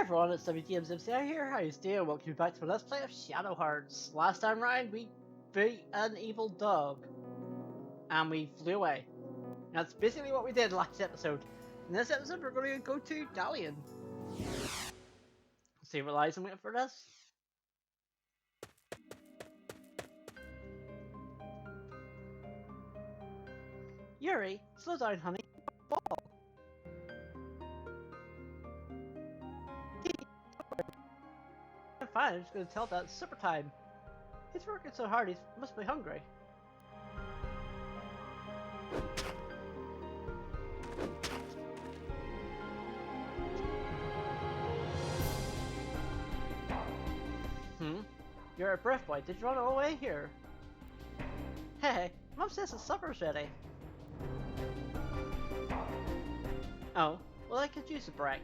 everyone, it's WTMZMCI here, how you doing? Welcome back to Let's Play of Shadow Hearts. Last time round, we beat an evil dog. And we flew away. That's basically what we did last episode. In this episode, we're going to go to Dalian. See what lies in wait for this. Yuri, slow down, honey. Fall. I'm fine, I'm just going to tell that it's supper time. He's working so hard, he must be hungry. You're a breath boy. Did you run all the way here? Hey, Mom says the supper's ready. Oh, well I could use a break.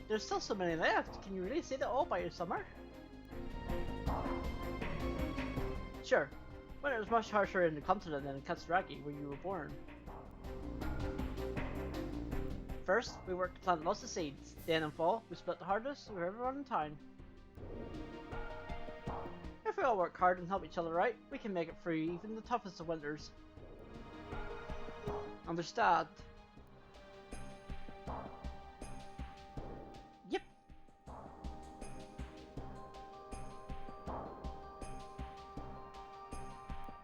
There's still so many left. Can you really say that all by your summer? Sure. But it was much harsher in the continent than in Katsuragi, where you were born. First, we worked to plant lots of seeds. Then in fall, we split the harvest with everyone in town. If we all work hard and help each other out, we can make it through even the toughest of winters. Understand? Yep.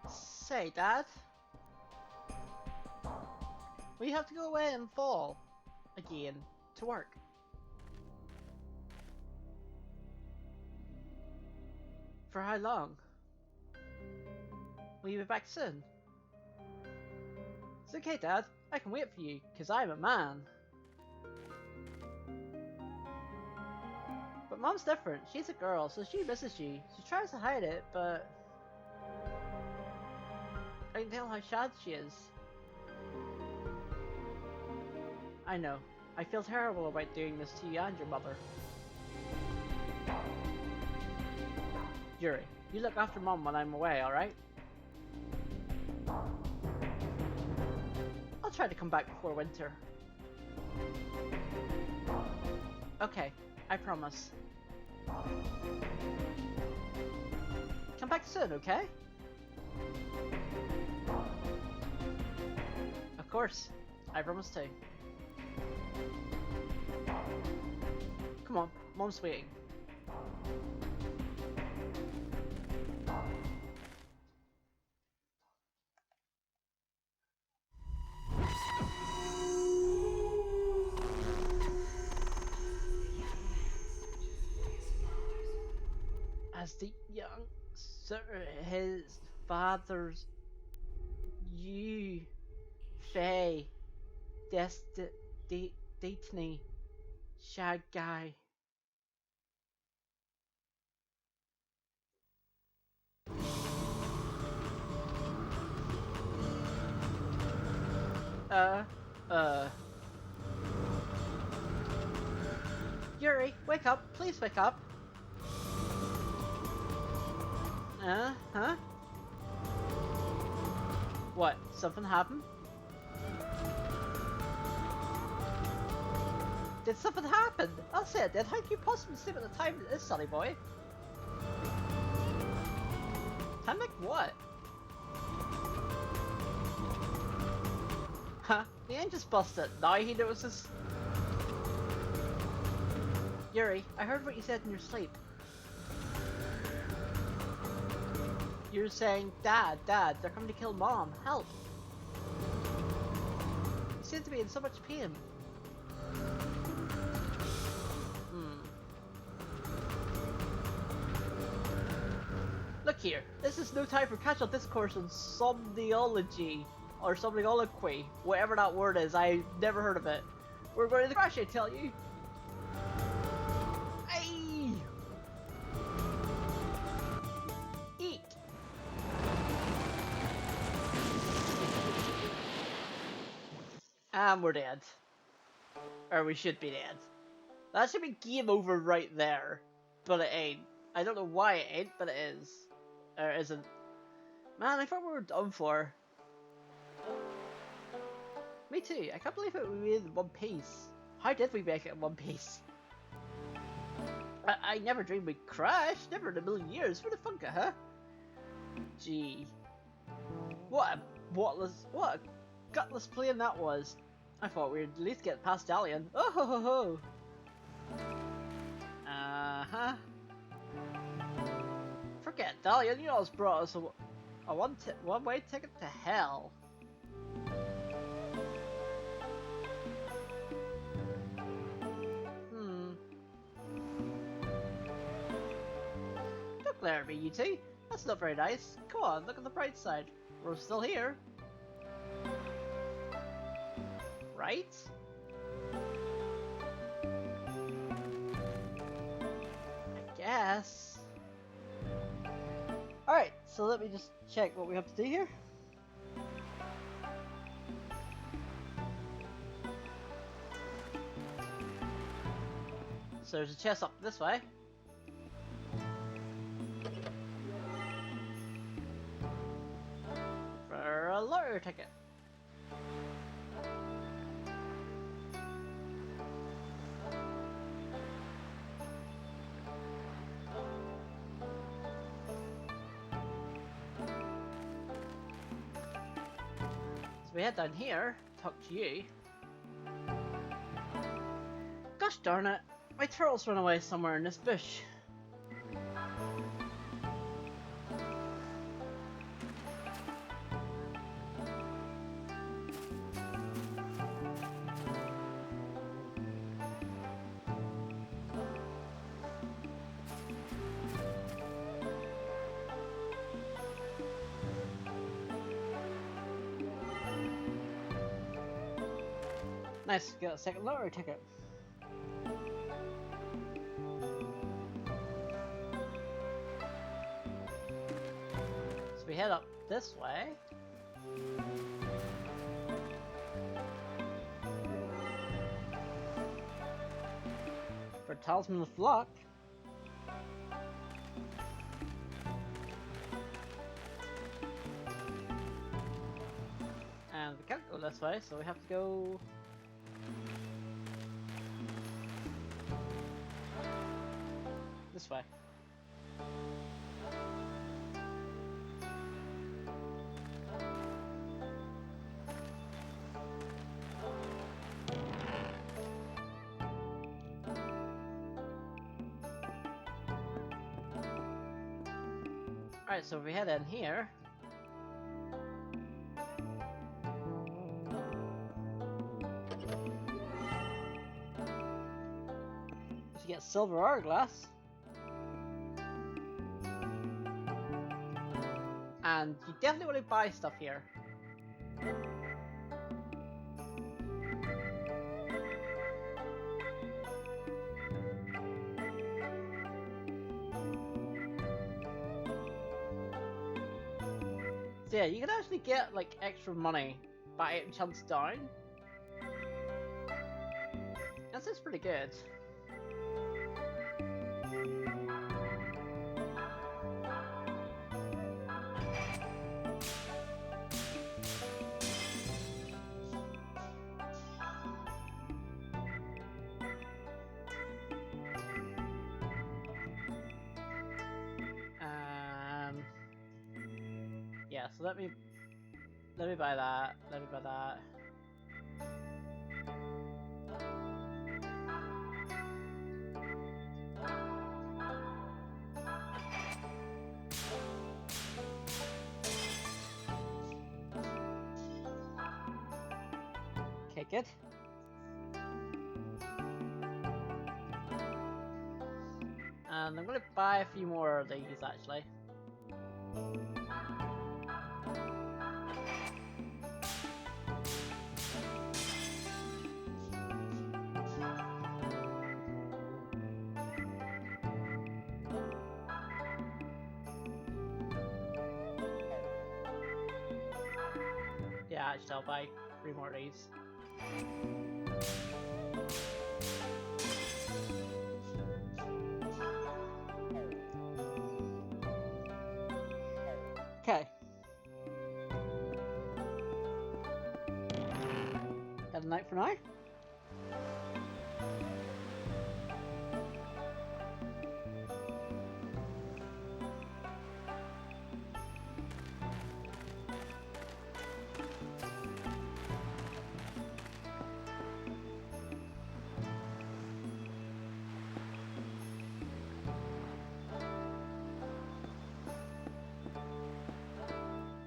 Say, Dad. We have to go away in fall. Again, to work. For how long? Will you be back soon? It's okay, Dad. I can wait for you, because I'm a man. But Mom's different. She's a girl, so she misses you. She tries to hide it, but I can tell how sad she is. I know. I feel terrible about doing this to you and your mother. Yuri, you look after Mom when I'm away, alright? I'll try to come back before winter. Okay, I promise. Come back soon, okay? Of course, I promise to. Come on, Mom's waiting. As the young sir, his father's you, Faye, Destiny, Shag Guy. Yuri, wake up, please wake up. Huh? What, something happened? Did something happen? I'll say it did. How can you possibly sleep at the time it is, sonny boy? Time like what? Huh, the engine's busted. Now he notices. Yuri, I heard what you said in your sleep. You're saying, Dad, they're coming to kill Mom. Help! You seem to be in so much pain. Look here, this is no time for casual discourse on somniology, or somnioloquy, whatever that word is, I've never heard of it. We're going to the crash, I tell you! Aye! Eat! And we're dead. Or we should be dead. That should be game over right there. But it ain't. I don't know why it ain't, but it is. Or isn't. Man, I thought we were done for. Me too. I can't believe it we made it in one piece. How did we make it in one piece? I never dreamed we'd crash. Never in a million years. Where the fuck, huh? Gee. What a gutless plane that was. I thought we'd at least get past Dalian. Oh ho ho ho! Uh-huh. Forget Dalian, you always brought us a one-way ticket to hell. Don't glare at me, you two. That's not very nice. Come on, look at the bright side. We're still here. Right? I guess. Alright, so let me just check what we have to do here. So there's a chest up this way. For a lottery ticket. So we head down here, talk to you. Gosh darn it, my turtle's run away somewhere in this bush. Nice, get a second lottery ticket. So we head up this way. For Talisman of Luck. And we can't go this way, so we have to go this way. Alright, so if we head in here. To get silver hourglass. And you definitely want to buy stuff here. So yeah, you can actually get like extra money by item chunks down. That's pretty good. Yeah, so let me buy that. Let me buy that. Okay, good. And I'm gonna buy a few more of these actually. Yeah, actually I'll buy 3 more of these. Okay. Heading out for now.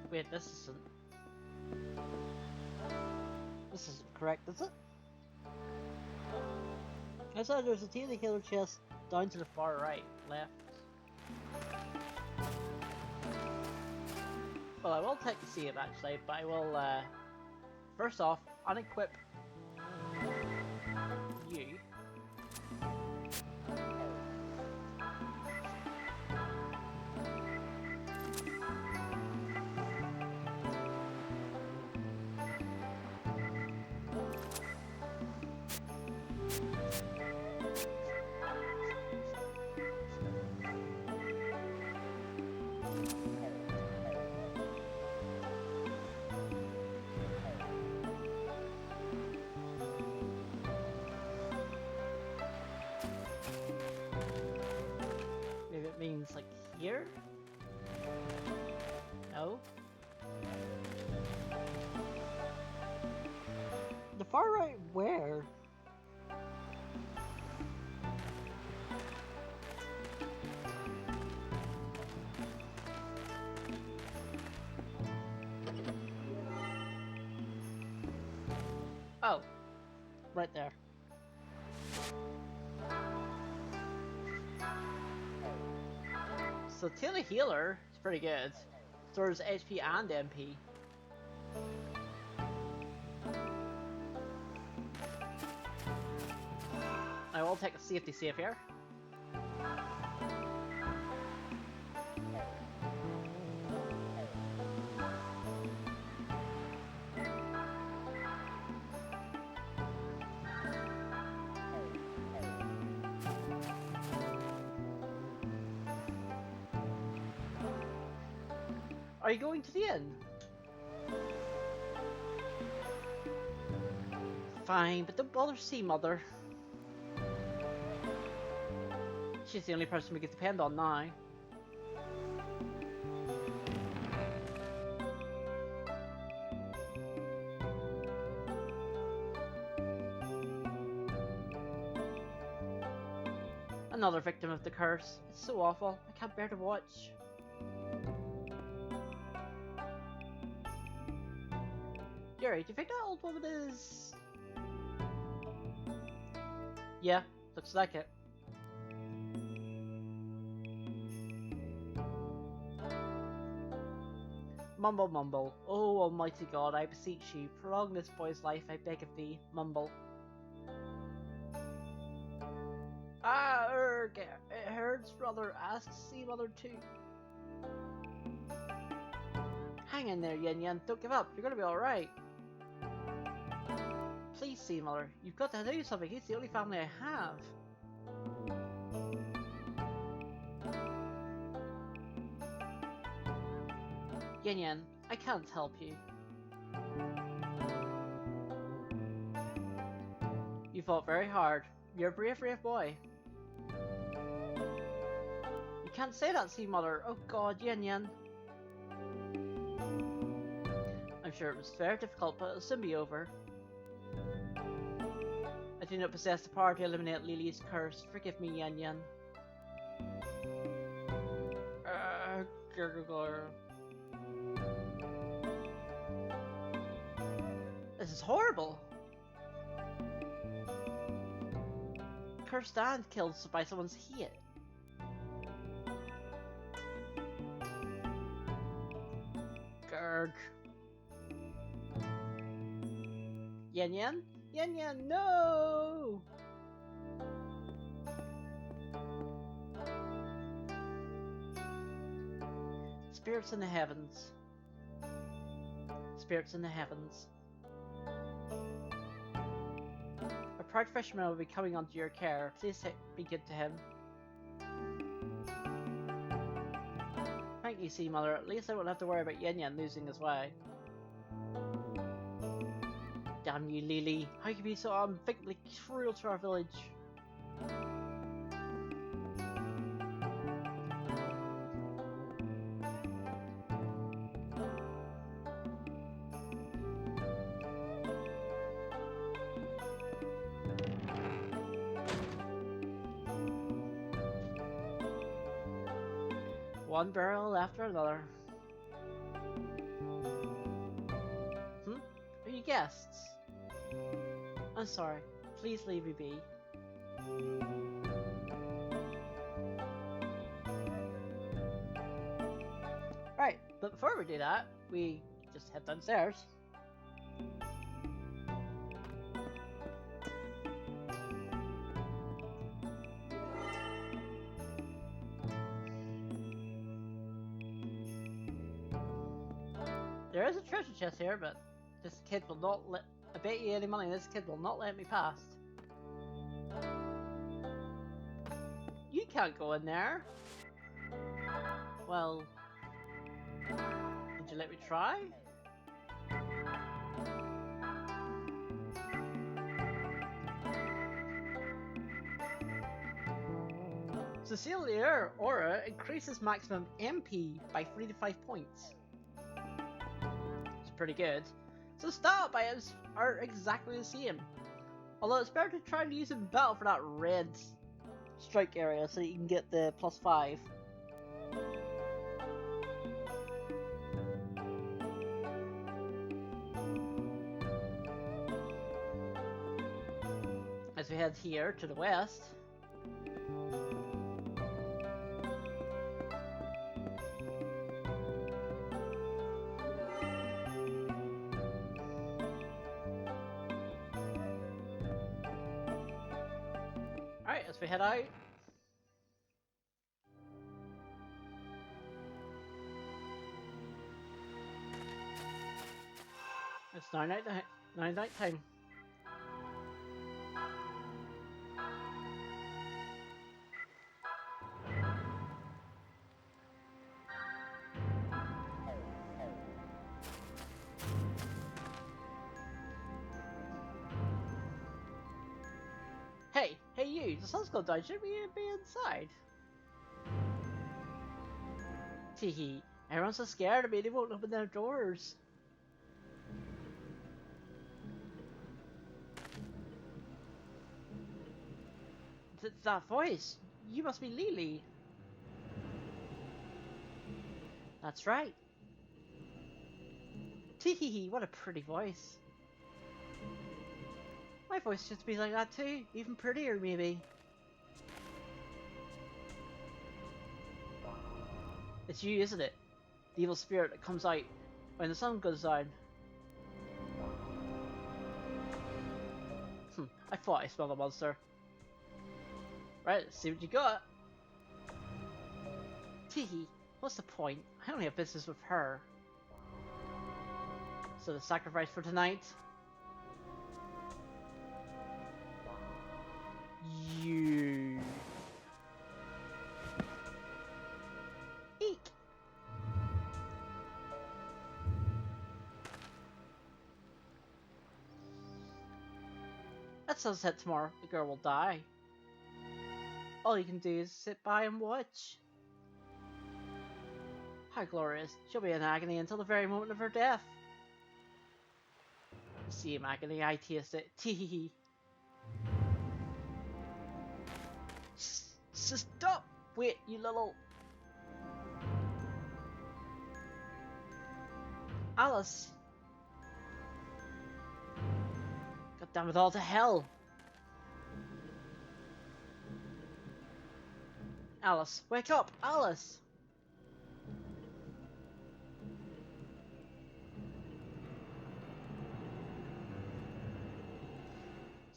Wait, this isn't correct, is it? I said there's a Taylor Killer chest down to the far right, left. Well, I will take the save actually, but I will, first off, unequip you. Maybe it means like here? No? The far right where? Oh, right there. So Taylor Healer is pretty good. Stores HP and MP. I will take a safety save here. Are you going to the inn? Fine, but don't bother Sea Mother. She's the only person we can depend on now. Another victim of the curse. It's so awful. I can't bear to watch. Gary, do you think that old woman is... Yeah, looks like it. Mumble, mumble. Oh, almighty God, I beseech you, prolong this boy's life, I beg of thee. Mumble. Ah, it hurts, brother. Ask Sea Mother too. Hang in there, Yin Yin. Don't give up. You're gonna be alright. Please, Sea Mother. You've got to do something. He's the only family I have. Yin Yin, I can't help you. You fought very hard. You're a brave, brave boy. You can't say that, Sea Mother. Oh God, Yin Yin. I'm sure it was very difficult, but it'll soon be over. I do not possess the power to eliminate Lily's curse. Forgive me, Yin Yin. This is horrible. Cursed and killed by someone's hate. Gurg. Yin Yin? Yin Yin, no! Spirits in the heavens. Spirits in the heavens. A proud fisherman will be coming onto your care. Please be good to him. Thank you, Sea Mother. At least I won't have to worry about Yin Yin losing his way. Damn you, Lily. How can you be so unthinkably cruel to our village? One barrel after another. Are you guests? I'm sorry. Please leave me be. Right, but before we do that, we just head downstairs. There is a treasure chest here, but this kid will not let... I bet you any money this kid will not let me past. You can't go in there. Well... Would you let me try? Cecilia Aura increases maximum MP by 3 to 5 points. It's pretty good. So stat items are exactly the same. Although it's better to try and use them in battle for that red strike area so you can get the +5. As we head here to the west. Alright, as we head out. It's now night time. Hey you, the sun's gone down, shouldn't we be inside? Teehee, everyone's so scared of me they won't open their doors. That voice, you must be Lily. That's right. Teehee, what a pretty voice. My voice should be like that too, even prettier maybe. It's you, isn't it? The evil spirit that comes out when the sun goes down. I thought I smelled a monster. Right, let's see what you got. Teehee, what's the point? I only have business with her. So the sacrifice for tonight? You. Eek. At sunset tomorrow, the girl will die. All you can do is sit by and watch. How glorious. She'll be in agony until the very moment of her death. Same agony, I taste it. Teehee. Stop! Wait, you little... Alice! God damn it all to hell! Alice, wake up! Alice!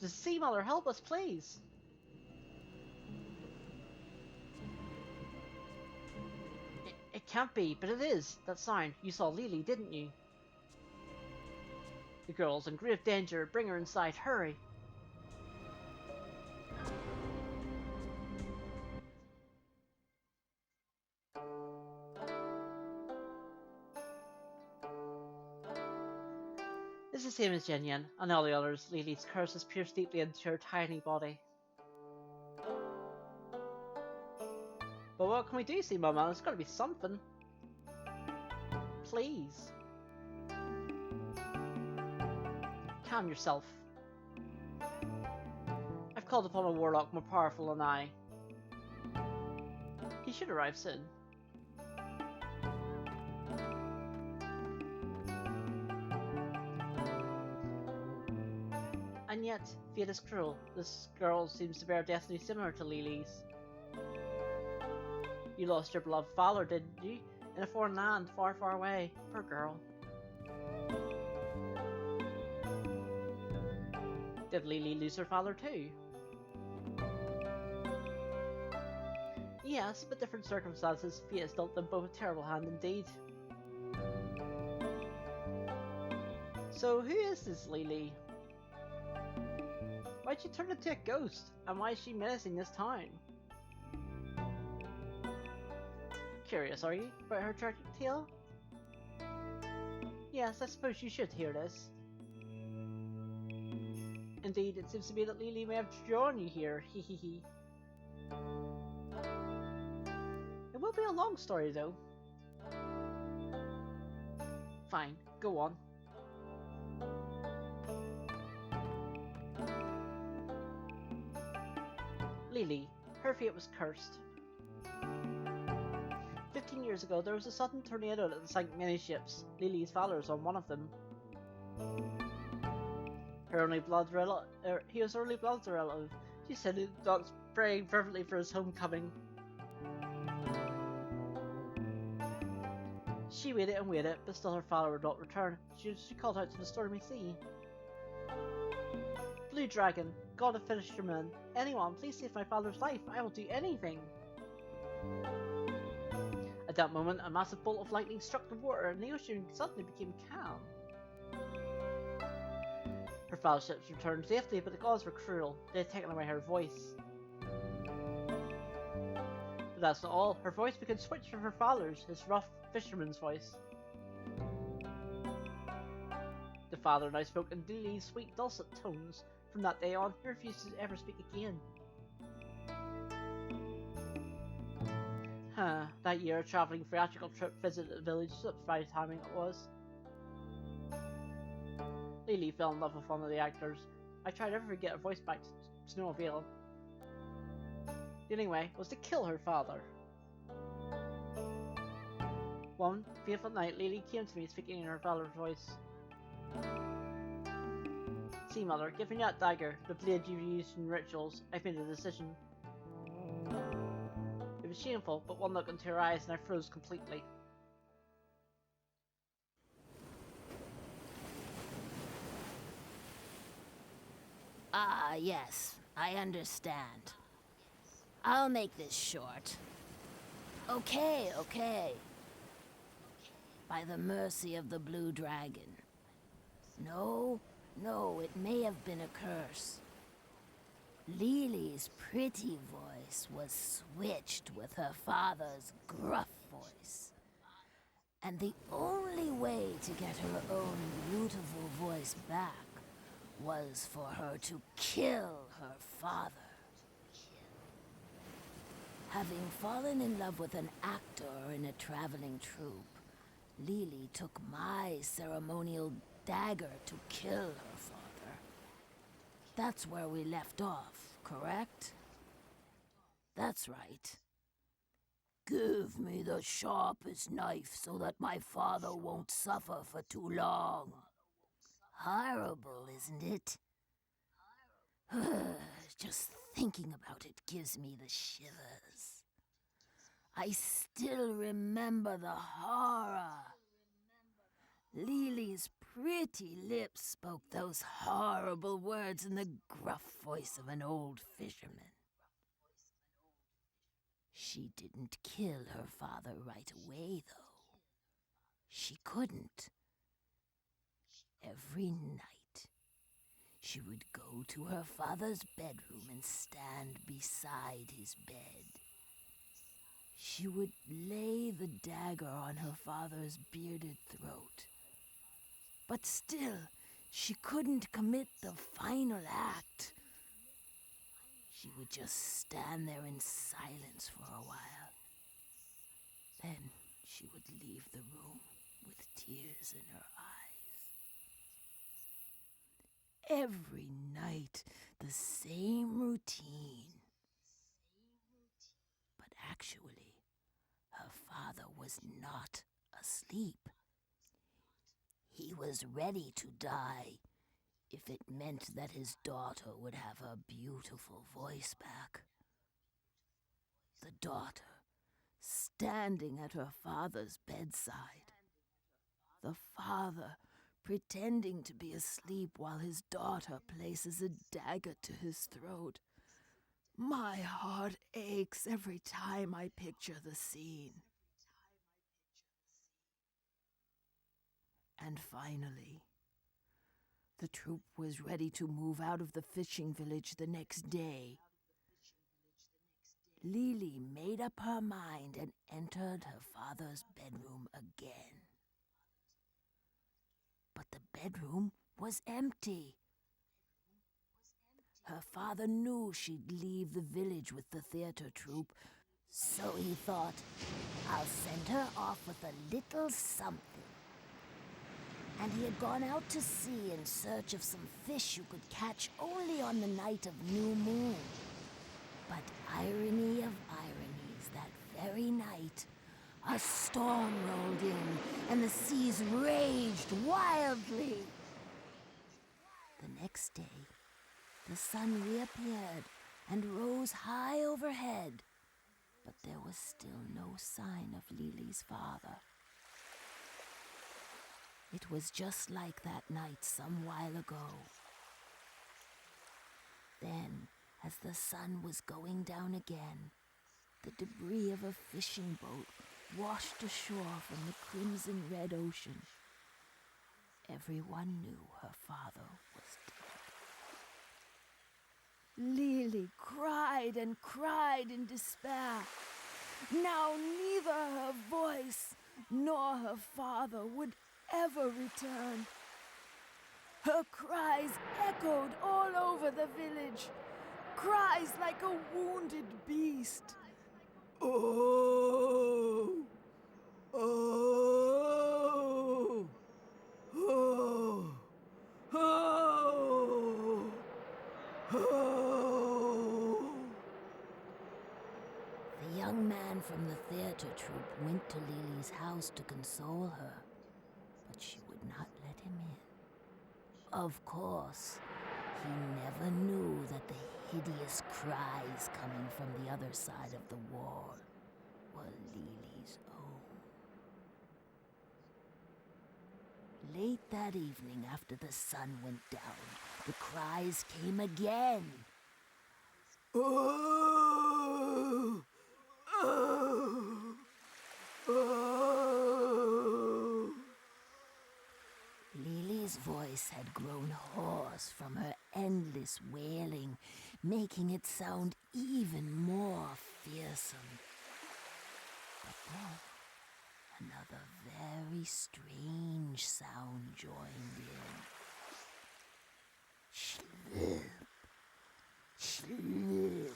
The Sea Mother, help us, please! It can't be, but it is. That sign. You saw Lily, didn't you? The girl's in grave danger. Bring her inside. Hurry. It's the same as Jinyan and all the others. Lily's curse has pierced deeply into her tiny body. But what can we do, see, Mama? There's gotta be something. Please. Calm yourself. I've called upon a warlock more powerful than I. He should arrive soon. And yet, fate is cruel. This girl seems to bear a destiny similar to Lily's. You lost your beloved father, didn't you? In a foreign land, far, far away. Poor girl. Did Lily lose her father too? Yes, but different circumstances. Fate has dealt them both a terrible hand indeed. So who is this Lily? Why'd she turn into a ghost? And why is she menacing this town? Curious, are you, about her tragic tale? Yes, I suppose you should hear this. Indeed, it seems to me that Lily may have drawn you here, hehehe. It will be a long story, though. Fine, go on. Lily, her fate was cursed. 15 years ago, there was a sudden tornado that sank many ships. Lily's father was on one of them. He was her only blood relative. She said he was praying fervently for his homecoming. She waited and waited, but still her father would not return. She called out to the stormy sea. Blue Dragon, God of fishermen, anyone, please save my father's life. I will do anything. At that moment, a massive bolt of lightning struck the water and the ocean suddenly became calm. Her father's ships returned safely, but the gods were cruel. They had taken away her voice. But that's not all. Her voice became switched from her father's, his rough fisherman's voice. The father now spoke in Lily's sweet dulcet tones. From that day on, he refused to ever speak again. That year, a travelling theatrical trip visited the village. Such fine timing it was. Lily fell in love with one of the actors. I tried everything to get her voice back to no avail. The only way was to kill her father. One fateful night, Lily came to me speaking in her father's voice. See, Mother, give me that dagger, the blade you used in rituals. I've made a decision. It was shameful, but one look into her eyes and I froze completely. Ah, yes, I understand. I'll make this short. Okay. By the mercy of the Blue Dragon. No, it may have been a curse. Lily's pretty voice was switched with her father's gruff voice. And the only way to get her own beautiful voice back was for her to kill her father. Having fallen in love with an actor in a traveling troupe, Lily took my ceremonial dagger to kill her father. That's where we left off, correct? That's right. Give me the sharpest knife so that my father won't suffer for too long. Horrible, isn't it? Just thinking about it gives me the shivers. I still remember the horror. Lily's pretty lips spoke those horrible words in the gruff voice of an old fisherman. She didn't kill her father right away, though. She couldn't. Every night, she would go to her father's bedroom and stand beside his bed. She would lay the dagger on her father's bearded throat. But still, She couldn't commit the final act. She would just stand there in silence for a while. Then she would leave the room with tears in her eyes. Every night, the same routine. But actually, her father was not asleep. He was ready to die if it meant that his daughter would have her beautiful voice back. The daughter, standing at her father's bedside. The father, pretending to be asleep while his daughter places a dagger to his throat. My heart aches every time I picture the scene. And finally, the troop was ready to move out of the fishing village the next day. Lily made up her mind and entered her father's bedroom again. But the bedroom was empty. Her father knew she'd leave the village with the theater troupe, so he thought, I'll send her off with a little something. And he had gone out to sea in search of some fish you could catch only on the night of new moon. But irony of ironies, that very night, a storm rolled in and the seas raged wildly. The next day, the sun reappeared and rose high overhead, but there was still no sign of Lily's father. It was just like that night some while ago. Then, as the sun was going down again, the debris of a fishing boat washed ashore from the crimson red ocean. Everyone knew her father was dead. Lily cried and cried in despair. Now neither her voice nor her father would ever return. Her cries echoed all over the village, cries like a wounded beast. Oh! Oh! Oh! Oh! Oh! The young man from the theater troupe went to Lily's house to console her, but she would not let him in. Of course, he never knew that the hideous cries coming from the other side of the wall were Lily's own. Late that evening, after the sun went down, the cries came again. Oh! Oh! Oh! Lily's voice had grown hoarse from her endless wailing, making it sound even more fearsome. But then, another very strange sound joined in. Shoolp, shoolp,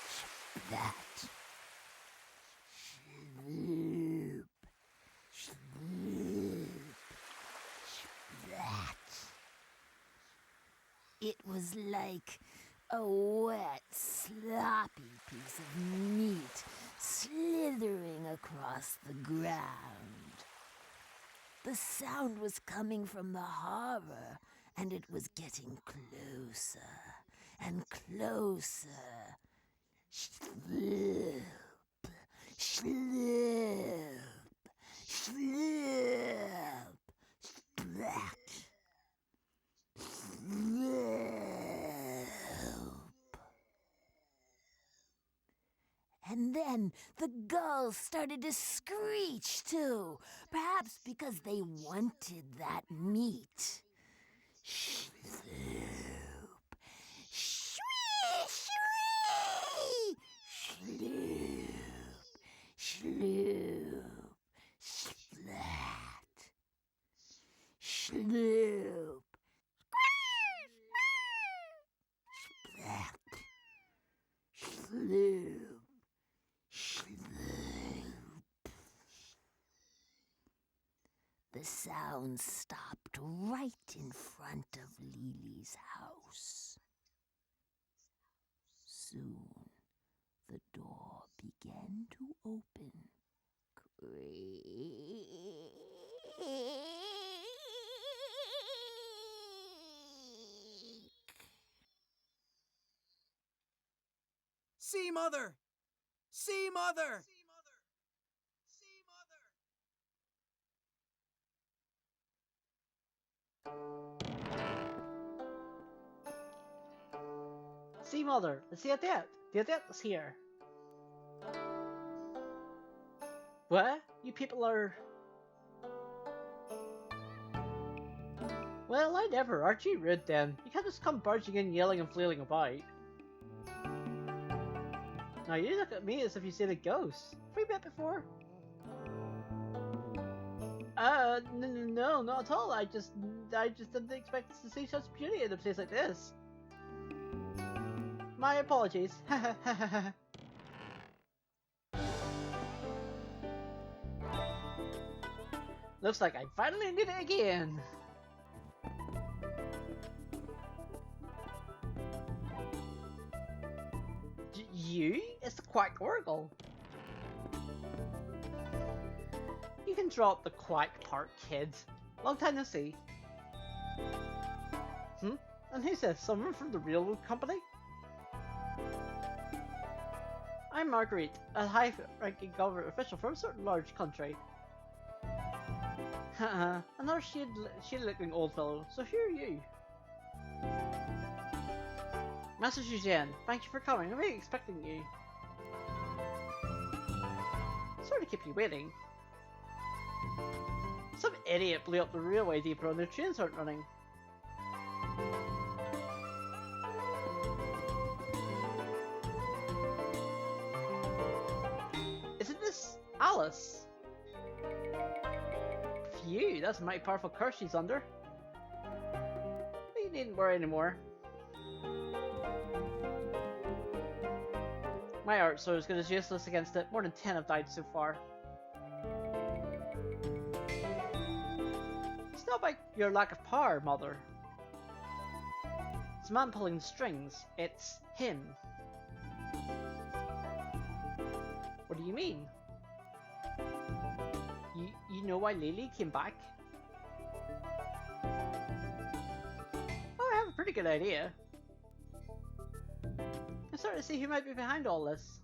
splat, shoolp, shoolp, splat. It was like a wet, sloppy piece of meat slithering across the ground. The sound was coming from the harbor, and it was getting closer and closer. Sloop, sloop, sloop, splat, sloop. And then the gulls started to screech too, perhaps because they wanted that meat. Sloop, shwee, shwee, sloop, sloop, splat, sloop, The sound stopped right in front of Lily's house. Soon, the door began to open. See, Mother! See, Mother! See, Mother, it's the Adept. The Adept is here. What? You people are... Well, I never. Aren't you rude then? You can't just come barging in yelling and flailing about. Now you look at me as if you seen a ghost. Have we met before? No, not at all. I just didn't expect to see such beauty in a place like this. My apologies. Looks like I finally did it again. You? It's the Quack Oracle. You can drop the quack part, kids. Long time no see. And who's this? Someone from the railroad company? I'm Marguerite, a high-ranking government official from a certain large country. Another shield-looking old fellow, so who are you? Master Suzanne, thank you for coming. I'm really expecting you. Sorry to keep you waiting. Some idiot blew up the railway depot and their trains aren't running. Isn't this Alice? Phew, that's a mighty powerful curse she's under. But you needn't worry anymore. My art sword is good as useless against it. More than 10 have died so far. It's not by your lack of power, Mother. It's a man pulling the strings. It's him. What do you mean? You know why Lily came back? Oh, I have a pretty good idea. I'm starting to see who might be behind all this.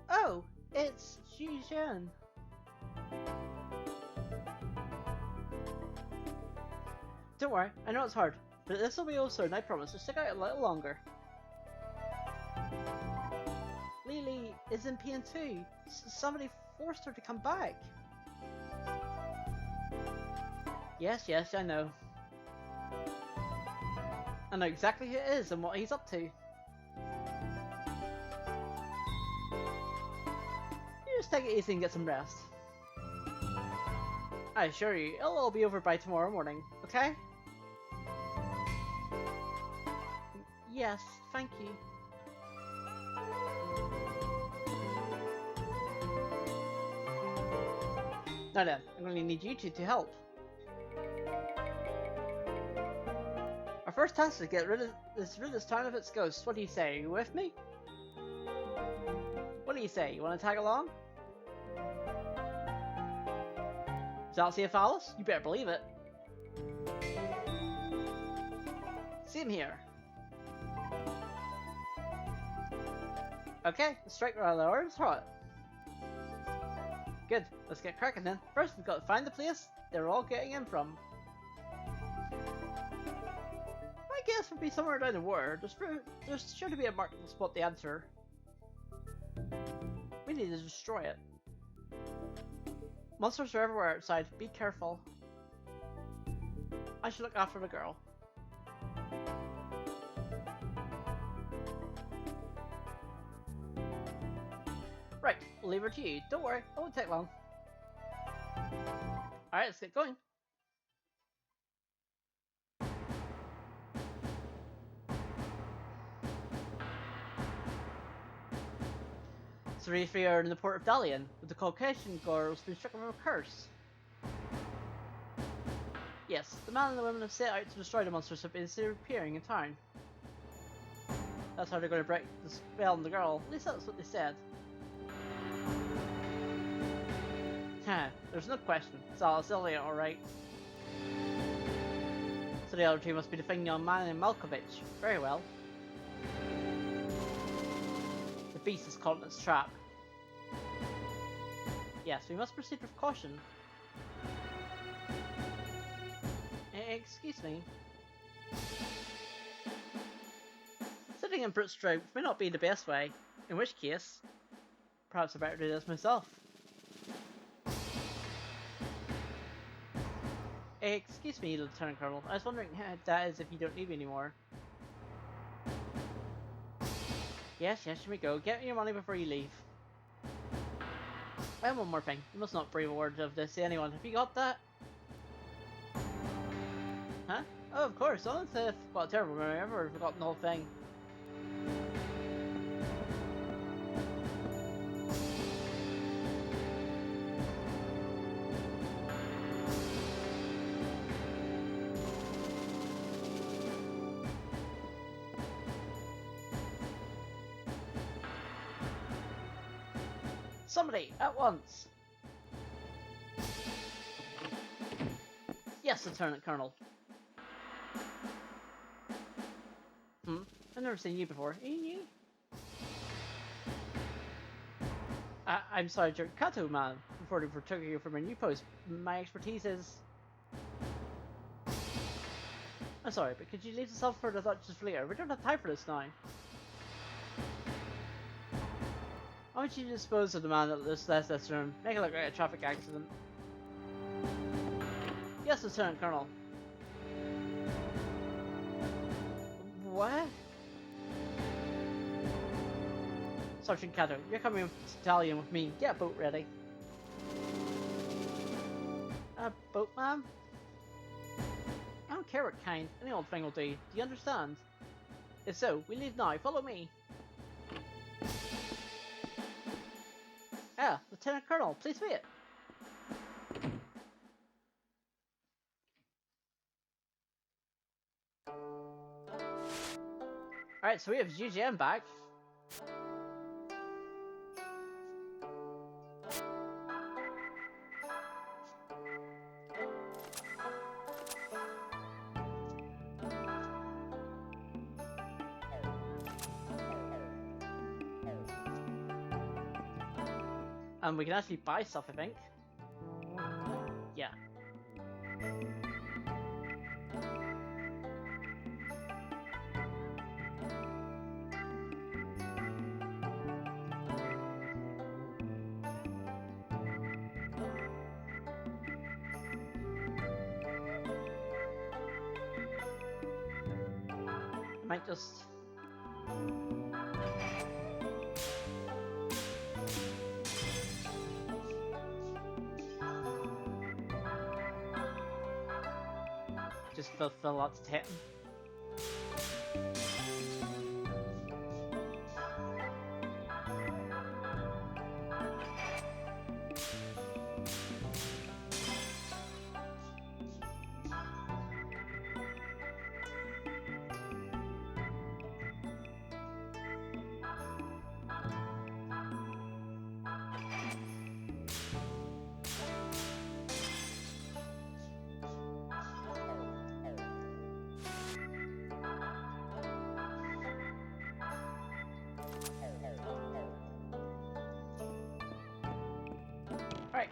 Oh, it's Xu. Don't worry, I know it's hard, but this will be all soon, I promise. So stick out a little longer. Lily is in pain too. Somebody forced her to come back. Yes, I know. I know exactly who it is and what he's up to. You just take it easy and get some rest. I assure you, it'll all be over by tomorrow morning, okay? Yes, thank you. Now then, I'm going to need you two to help. Our first task is to get rid of this town of its ghosts. What do you say? Are you with me? What do you say? You want to tag along? Does that see if Alice? You better believe it. Same here. Okay, let's strike while the iron's hot. Good, let's get cracking then. First, we've got to find the place they're all getting in from. My guess would be somewhere down the water. There's sure to be a mark to spot the answer. We need to destroy it. Monsters are everywhere outside. Be careful. I should look after the girl. Right, we'll leave her to you. Don't worry, it won't take long. Alright, let's get going. Three are in the port of Dalian, with the Caucasian girls being stricken with a curse. Yes, the man and the women have set out to destroy the monsters have been disappearing in town. That's how they're going to break the spell on the girl. At least that's what they said. There's no question. It's all silly, alright. So the other two must be the thing young man and Malkovich. Very well. The beast is caught in its trap. Yes, we must proceed with caution. Excuse me. Sitting in brute strength may not be the best way, in which case, perhaps I better do this myself. Excuse me, Lieutenant Colonel. I was wondering how that is if you don't need me anymore. Yes, here we go. Get me your money before you leave. And one more thing. You must not breathe a word of this to anyone. Have you got that? Huh? Oh, of course. Honestly, I've got a terrible memory. I've never forgotten the whole thing. Somebody, at once! Yes, Lieutenant Colonel. I've never seen you before. Are you new? I'm sorry, Kato, man. Before they took you from a new post, my expertise is... I'm sorry, but could you leave this off for the thought just for later? We don't have time for this now. Why don't you dispose of the man that just left this room? Make it look like a traffic accident. Yes, Lieutenant Colonel. What? Sergeant Kato, you're coming to Italian with me. Get a boat ready. A boat, ma'am? I don't care what kind. Any old thing will do. Do you understand? If so, we leave now. Follow me. Ah, Lieutenant Colonel, please wait. Alright, so we have GGM back. And we can actually buy stuff, I think. Yeah. I might just... fill lots of time. Alright.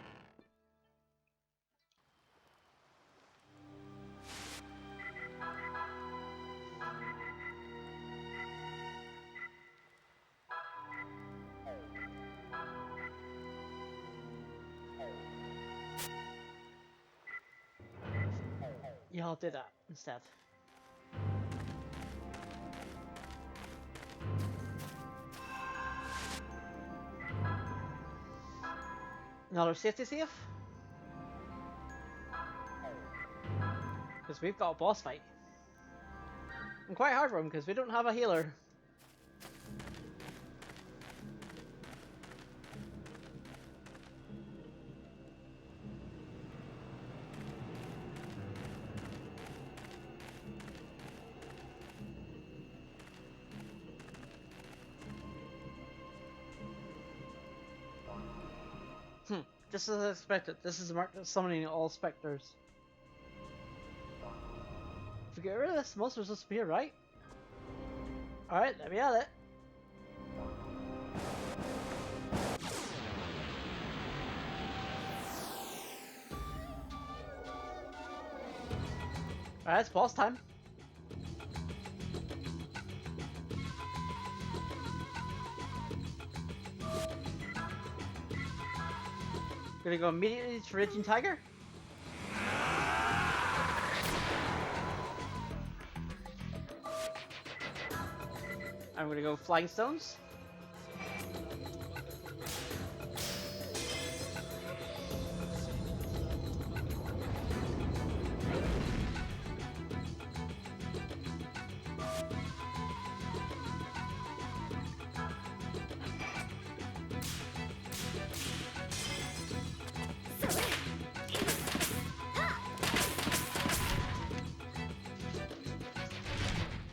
Yeah, I'll do that instead. Another safety safe? Because we've got a boss fight. And quite hard for him because we don't have a healer. Just as I expected, this is marked as summoning all specters. If we get rid of this, monsters will disappear, right? Alright, let me at it. Alright, it's boss time. Gonna go immediately to Raging Tiger. I'm gonna go Flying Stones.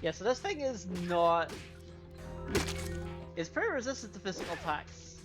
Yeah, so this thing is not... It's pretty resistant to physical attacks.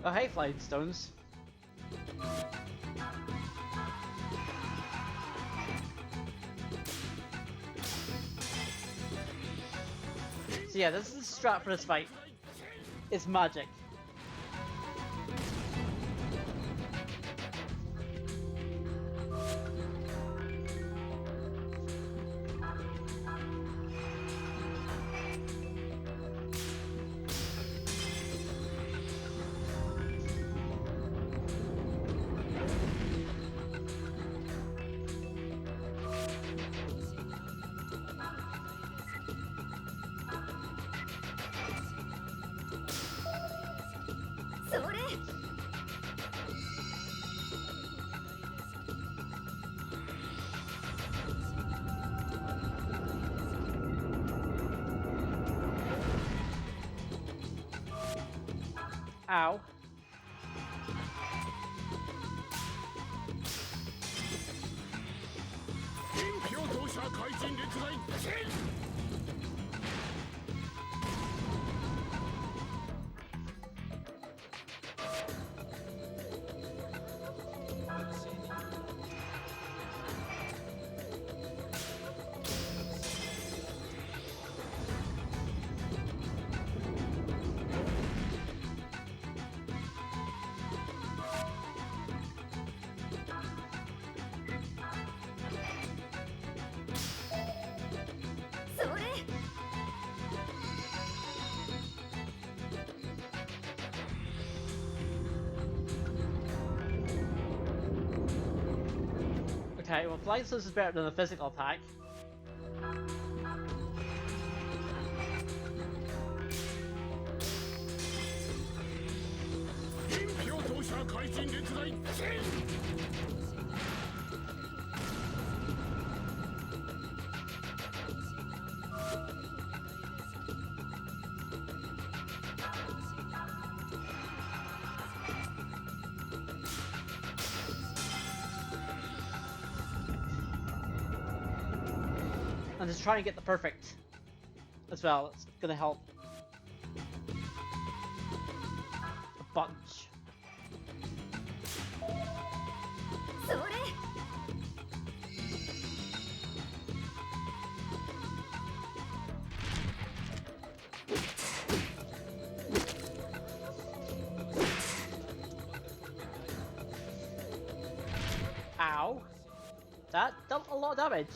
Oh hey, Flying Stones. So yeah, this is the strat for this fight. It's magic. Ow. Okay, well, Flying Stones is better than a physical attack. I'm just trying to get the perfect as well. It's gonna help a bunch. That dealt a lot of damage.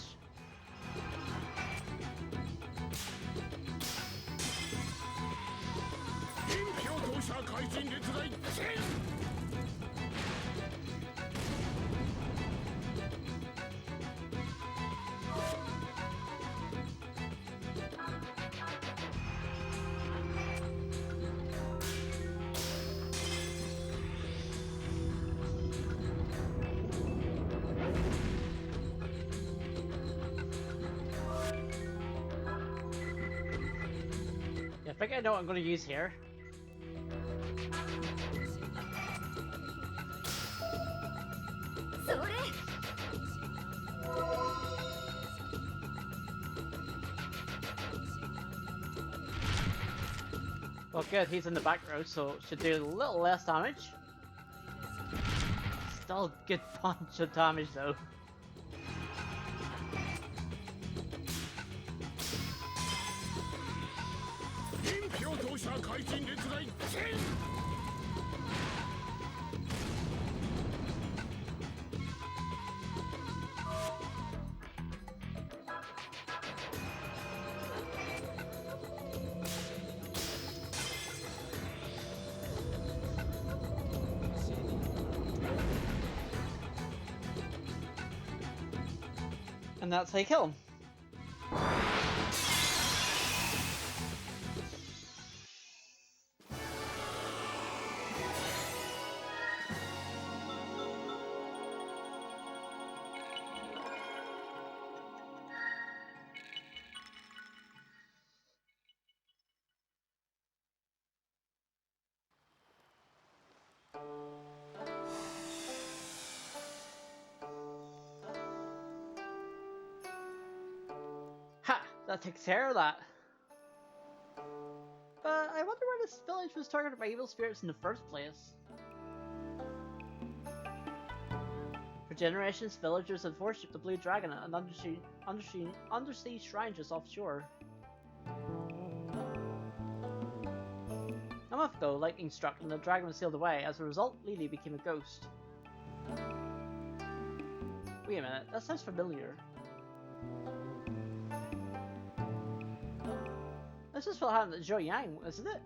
I think I know what I'm going to use here. Well, good, he's in the back row, so it should do a little less damage. Still a good bunch of damage though. And that's how you kill him. Ha! That takes care of that. But I wonder why this village was targeted by evil spirits in the first place. For generations, villagers have worshipped the Blue Dragon at an undersea shrine just offshore. A month ago, lightning struck and the dragon was sealed away. As a result, Lily became a ghost. Wait a minute, that sounds familiar. This is what happened at Zhou-Yang, isn't it?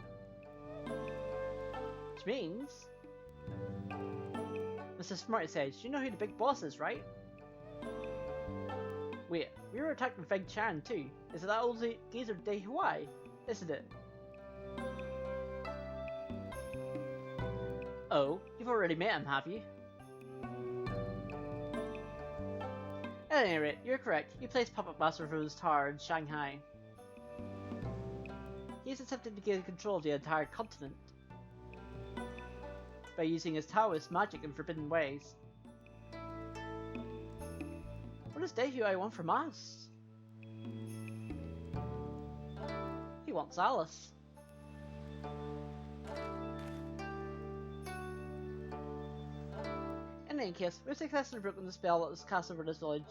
Which means... Mr. Smarty says, you know who the big boss is, right? Wait, we were attacked with Feng Chan too. Is it that old geezer Day Huai? Isn't it? Oh, you've already met him, have you? At any rate, you're correct. He plays Puppet Master for his tower in Shanghai. He's attempting to gain control of the entire continent by using his Taoist magic in forbidden ways. What does Daehuai want from us? He wants Alice. In any case, we've successfully broken the spell that was cast over this village.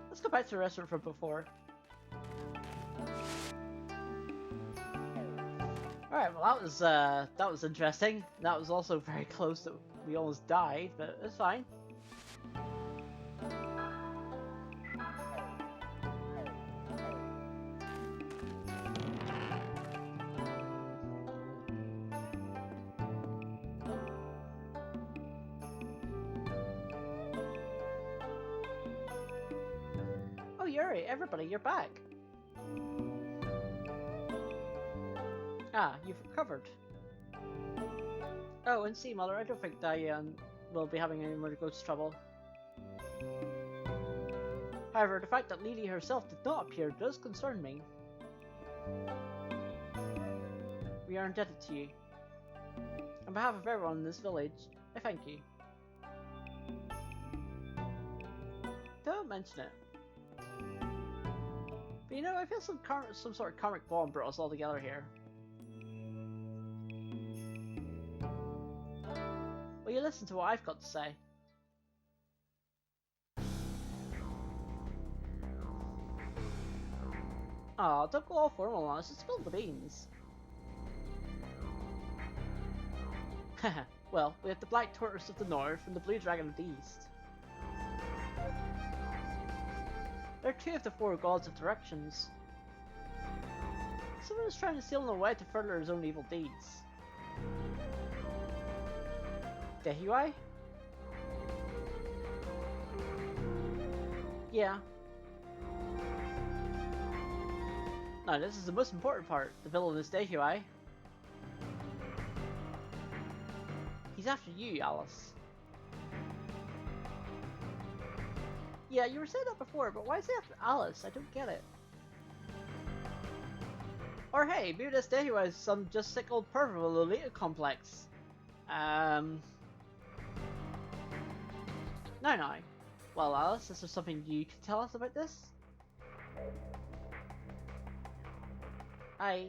Let's go back to the restaurant from before. Alright, well that was interesting. That was also very close that we almost died, but it's fine. Oh Yuri, everybody, you're back. Ah, you've recovered. Oh, and see, Mother, I don't think Diane will be having any more ghost trouble. However, the fact that Lily herself did not appear does concern me. We are indebted to you. On behalf of everyone in this village, I thank you. Don't mention it. But you know, I feel some sort of karmic bond brought us all together here. Will you listen to what I've got to say? Aw, don't go all formal on us, just spill the beans. Haha, Well, we have the Black Tortoise of the north and the Blue Dragon of the east. They're two of the four gods of directions. Someone is trying to steal them away to further his own evil deeds. Dehuai? Yeah. Now this is the most important part. The villain is Dehuai. He's after you, Alice. Yeah, you were saying that before, but why is he after Alice? I don't get it. Or hey, maybe this Dehuai is some just sick old pervert with a Lolita complex. No. Well, Alice, is there something you could tell us about this? I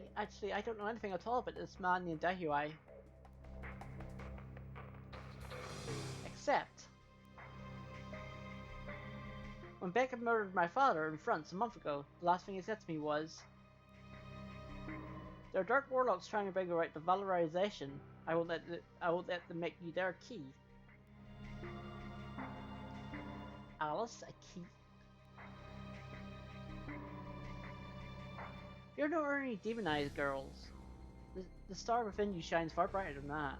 don't know anything at all about this man named Dehuai. Except, when Becca murdered my father in France a month ago, the last thing he said to me was, "There are dark warlocks trying to bring about the valorization. I won't let them make you their key." Alice, a key? You're no ordinary demonized girls. The star within you shines far brighter than that.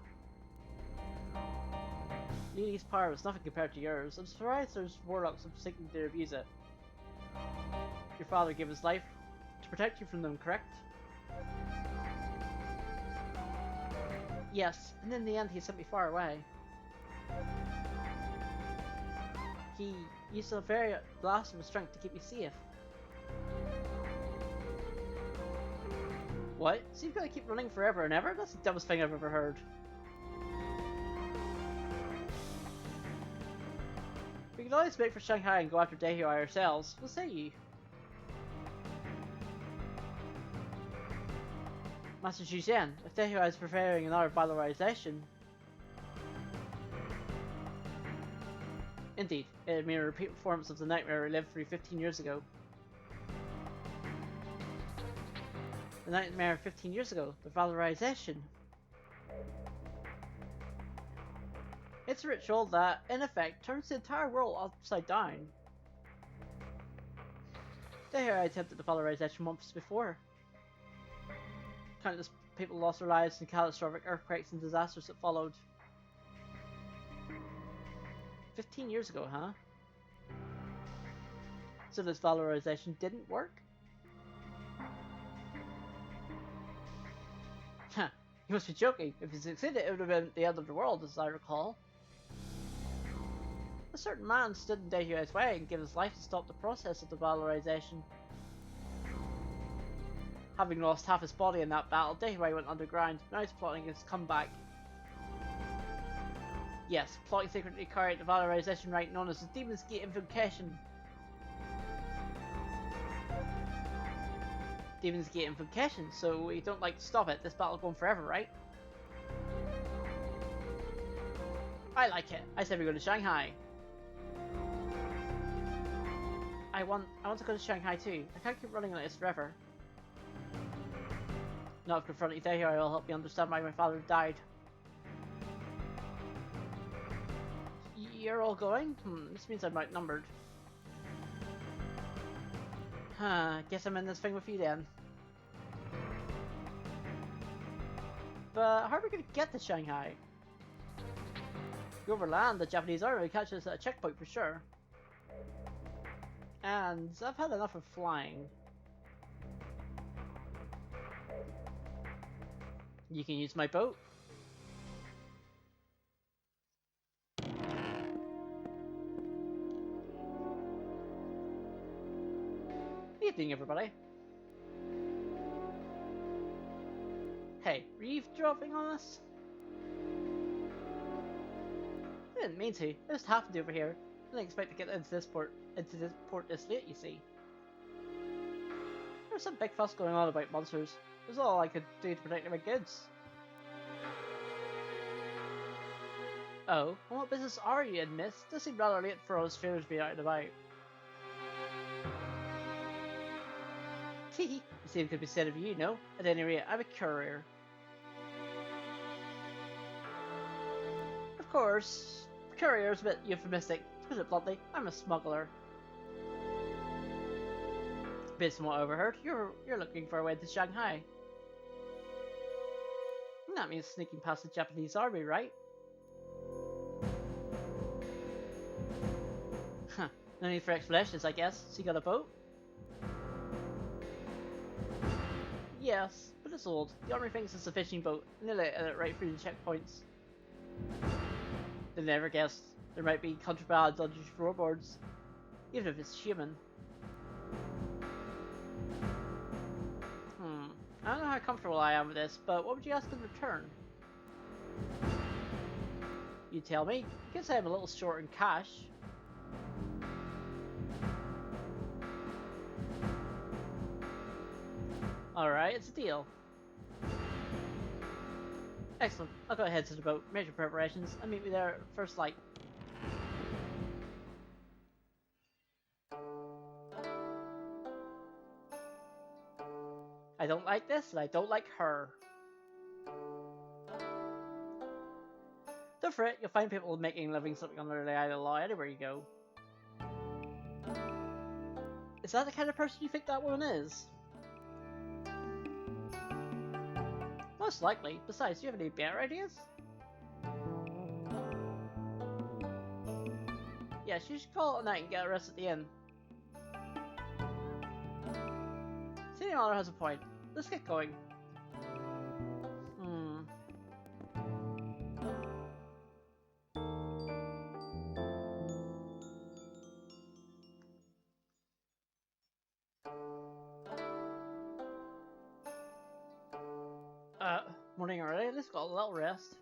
Lily's power was nothing compared to yours. I'm surprised there's warlocks seeking to abuse it. Your father gave his life to protect you from them, correct? Yes, and in the end he sent me far away. He used the very last of his strength to keep me safe. What? So you've got to keep running forever and ever? That's the dumbest thing I've ever heard. We can always wait for Shanghai and go after Dehuai ourselves. What say you? Master Zhujian, if Dehuai is preparing another valorization... Indeed, it would mean a repeat performance of the nightmare we lived through 15 years ago. The nightmare 15 years ago, the valorization. It's a ritual that, in effect, turns the entire world upside down. Dehuai attempted the valorization months before. Countless people lost their lives in catastrophic earthquakes and disasters that followed. 15 years ago, huh? So this valorization didn't work? Huh, you must be joking. If he succeeded, it would have been the end of the world, as I recall. A certain man stood in Dehuai's way and gave his life to stop the process of the valorization. Having lost half his body in that battle, Dehuai went underground. Now he's plotting his comeback. Yes, plotting secretly to carry out the valorization rite known as the Demon's Gate Invocation. Demon's Gate Invocation, so we don't like to stop it. This battle's going forever, right? I like it. I said we go to Shanghai. I want to go to Shanghai too. I can't keep running like this forever. Not confronting Dehuai will help me understand why my father died. You're all going? This means I'm outnumbered. Huh, guess I'm in this thing with you then. But how are we gonna get to Shanghai? If we overland, the Japanese army will catch us at a checkpoint for sure. And I've had enough of flying. You can use my boat. Evening, everybody. Hey, were you eavesdropping on us? I didn't mean to. It just happened over here. I didn't expect to get into this port this late, you see. There was some big fuss going on about monsters. It was all I could do to protect my goods. Oh, and what business are you in, miss? This seemed rather late for us traders to be out and about. Teehee, the same could be said of you, no? At any rate, I'm a courier. course, courier is a bit euphemistic. To put it bluntly, I'm a smuggler. Based on what I overheard, you're looking for a way to Shanghai. That means sneaking past the Japanese army, right? Huh. No need for explanations, I guess. So you got a boat? Yes, but it's old. The army thinks it's a fishing boat, and they let it right through the checkpoints. They never guessed there might be contraband on the floorboards, even if it's human. I don't know how comfortable I am with this, but what would you ask in return? You tell me. You can say I'm a little short in cash. Alright, it's a deal. Excellent. I'll go ahead to the boat, make your preparations, and meet me there at first light. I don't like this, and I don't like her. Don't fret, you'll find people making a living something under the eye of the law anywhere you go. Is that the kind of person you think that woman is? Most likely. Besides, do you have any better ideas? Yeah, she should call it a night and get a rest at the inn. Senior Honor has a point. Let's get going. Morning already? Let's got a little rest.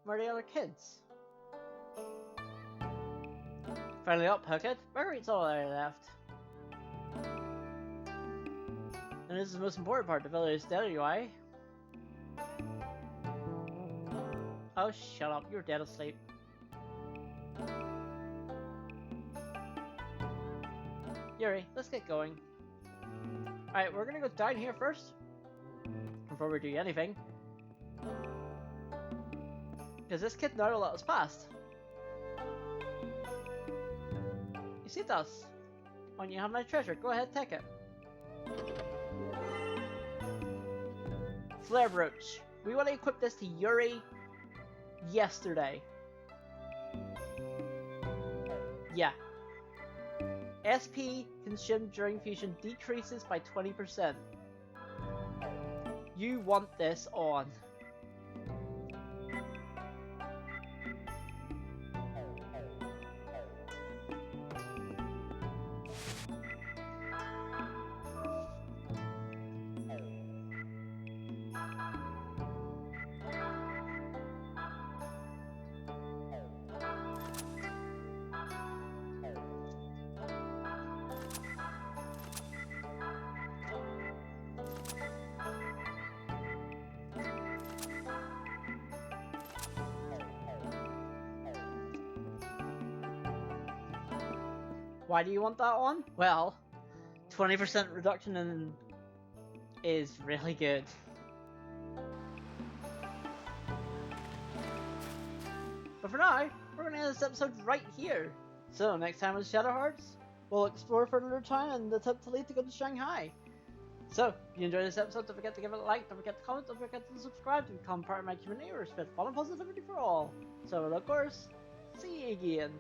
Where are the other kids? Finally up, Hooked. Marguerite's all I left. And this is the most important part, the village is dead anyway. Oh, shut up. You're dead asleep. Yuri, let's get going. Alright, we're gonna go down here first. Before we do anything. Because this kid never let us past. You see this? When you have my treasure, go ahead, take it. Flare brooch. We want to equip this to Yuri yesterday. Yeah. SP consumed during fusion decreases by 20%. You want this on. Why do you want that on? Well, 20% reduction in is really good. But for now, we're going to end this episode right here. So next time on Shadow Hearts, we'll explore further town and attempt to lead to go to Shanghai. So, if you enjoyed this episode, don't forget to give it a like, don't forget to comment, don't forget to subscribe to become part of my community where I spread fun and positivity for all. So, of course, see you again.